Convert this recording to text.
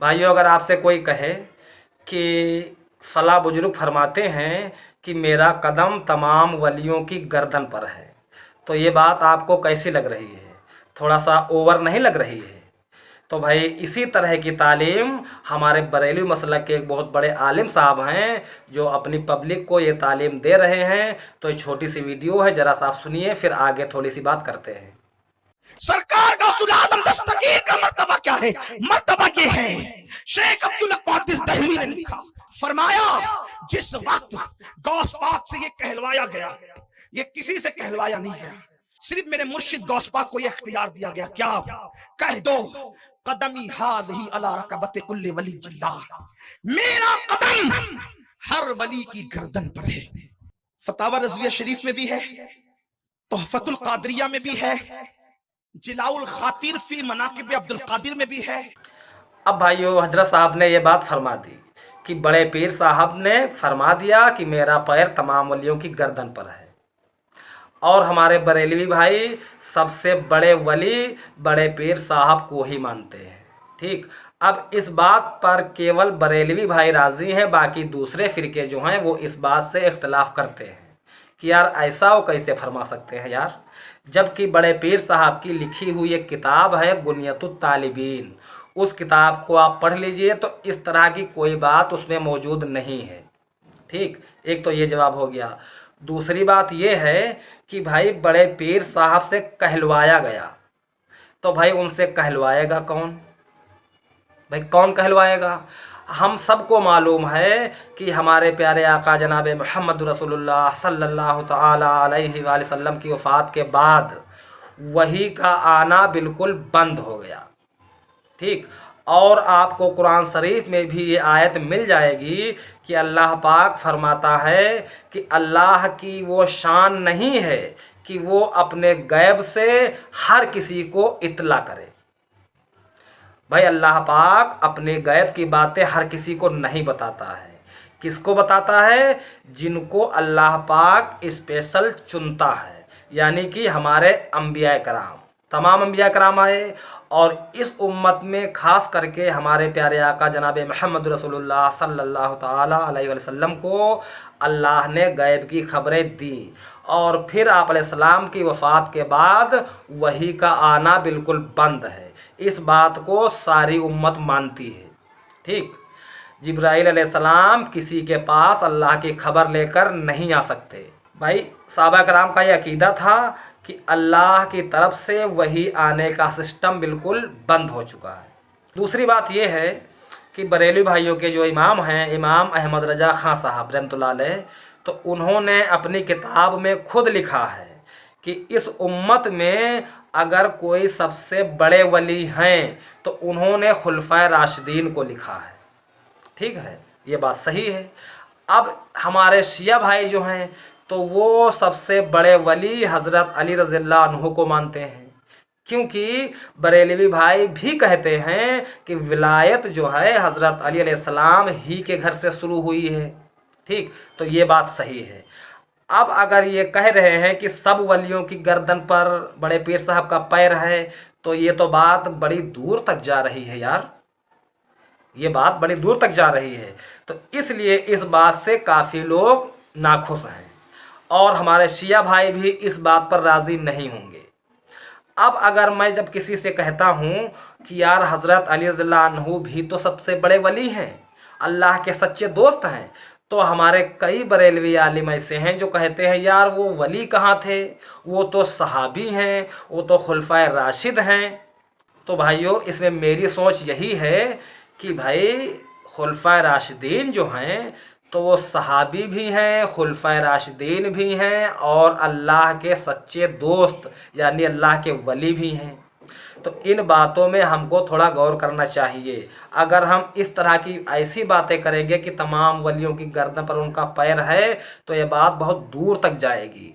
भाइयों, अगर आपसे कोई कहे कि फला बुजुर्ग फरमाते हैं कि मेरा कदम तमाम वलियों की गर्दन पर है, तो ये बात आपको कैसी लग रही है? थोड़ा सा ओवर नहीं लग रही है? तो भाई इसी तरह की तालीम हमारे बरेलवी मसलक के एक बहुत बड़े आलिम साहब हैं जो अपनी पब्लिक को ये तालीम दे रहे हैं। तो ये छोटी सी वीडियो है, ज़रा सा आप सुनिए, फिर आगे थोड़ी सी बात करते हैं। सरकार का उसूल आजम दस्तगीर का मर्तबा क्या है? मर्तबा ये है, शेख अब्दुल मुक़द्दिस दहलवी ने लिखा, फरमाया जिस वक्त गौस पाक से ये कहलवाया गया, ये किसी से कहलवाया नहीं गया, सिर्फ मेरे मुर्शिद गौस पाक को ये इख्तियार दिया गया, क्या कह दो, कदमी हाज़ही अला रकबत कुल्ली वली जिल्लाह, मेरा कदम हर वली की गर्दन पर है। फतावा रज़विया शरीफ में भी है, तोहफतुल कादरिया में भी है, जिलाउल खातिर फी मनाकिब अब्दुल कादिर में भी है। अब भाइयों, हजरत साहब ने ये बात फरमा दी कि बड़े पीर साहब ने फरमा दिया कि मेरा पैर तमाम वलियों की गर्दन पर है, और हमारे बरेलवी भाई सबसे बड़े वली बड़े पीर साहब को ही मानते हैं। ठीक, अब इस बात पर केवल बरेलवी भाई राज़ी हैं, बाकी दूसरे फ़िरके जो हैं वो इस बात से इख्तलाफ करते हैं कि यार ऐसा वो कैसे फरमा सकते हैं यार, जबकि बड़े पीर साहब की लिखी हुई एक किताब है गुनियतुत तालिबीन। उस किताब को आप पढ़ लीजिए तो इस तरह की कोई बात उसमें मौजूद नहीं है। ठीक, एक तो ये जवाब हो गया। दूसरी बात ये है कि भाई बड़े पीर साहब से कहलवाया गया, तो भाई उनसे कहलवाएगा कौन? भाई कौन कहलवाएगा? हम सबको मालूम है कि हमारे प्यारे आका जनाब मोहम्मद रसूलुल्लाह सल्लल्लाहु तआला अलैहि वसल्लम की वफ़ात के बाद वही का आना बिल्कुल बंद हो गया। ठीक, और आपको कुरान शरीफ में भी ये आयत मिल जाएगी कि अल्लाह पाक फरमाता है कि अल्लाह की वो शान नहीं है कि वो अपने गैब से हर किसी को इत्ला करे। भाई अल्लाह पाक अपने गैब की बातें हर किसी को नहीं बताता है। किसको बताता है? जिनको अल्लाह पाक स्पेशल चुनता है, यानी कि हमारे अंबिया कराम, तमाम अंबिया कराम आए, और इस उम्मत में ख़ास करके हमारे प्यारे आका जनाब मोहम्मद रसूलुल्लाह सल्लल्लाहु ताला अलैहि वसल्लम को अल्लाह ने गैब की खबरें दी, और फिर आप अलैहिस्सलाम की वफ़ात के बाद वही का आना बिल्कुल बंद है। इस बात को सारी उम्मत मानती है। ठीक, जिब्राईल अलैहिस्सलाम किसी के पास अल्लाह की खबर लेकर नहीं आ सकते। भाई सहाबा कराम का ये अकीदा था कि अल्लाह की तरफ से वही आने का सिस्टम बिल्कुल बंद हो चुका है। दूसरी बात यह है कि बरेलवी भाइयों के जो इमाम हैं, इमाम अहमद रजा खां साहब रहमतुल्लाह अलैह, तो उन्होंने अपनी किताब में खुद लिखा है कि इस उम्मत में अगर कोई सबसे बड़े वली हैं तो उन्होंने खुलफाए राशिदीन को लिखा है। ठीक है, ये बात सही है। अब हमारे शिया भाई जो हैं तो वो सबसे बड़े वली हज़रत अली रज़ियल्लाहु अन्हु को मानते हैं, क्योंकि बरेलवी भाई भी कहते हैं कि विलायत जो है हज़रत अली अलैहिस्सलाम ही के घर से शुरू हुई है। ठीक, तो ये बात सही है। अब अगर ये कह रहे हैं कि सब वलियों की गर्दन पर बड़े पीर साहब का पैर है, तो ये तो बात बड़ी दूर तक जा रही है यार, ये बात बड़ी दूर तक जा रही है। तो इसलिए इस बात से काफ़ी लोग नाखुश हैं, और हमारे शिया भाई भी इस बात पर राज़ी नहीं होंगे। अब अगर मैं जब किसी से कहता हूँ कि यार हज़रत अली रज़ियल्लाहु अन्हु भी तो सबसे बड़े वली हैं, अल्लाह के सच्चे दोस्त हैं, तो हमारे कई बरेलवी आलिम ऐसे हैं जो कहते हैं यार वो वली कहाँ थे, वो तो सहाबी हैं, वो तो खुलफाए राशिद हैं। तो भाइयों, इसमें मेरी सोच यही है कि भाई खुलफाए राशिदीन जो हैं तो वो सहाबी भी हैं, खुलफाए राशिदीन भी हैं, और अल्लाह के सच्चे दोस्त यानी अल्लाह के वली भी हैं। तो इन बातों में हमको थोड़ा गौर करना चाहिए। अगर हम इस तरह की ऐसी बातें करेंगे कि तमाम वलियों की गर्दन पर उनका पैर है, तो ये बात बहुत दूर तक जाएगी।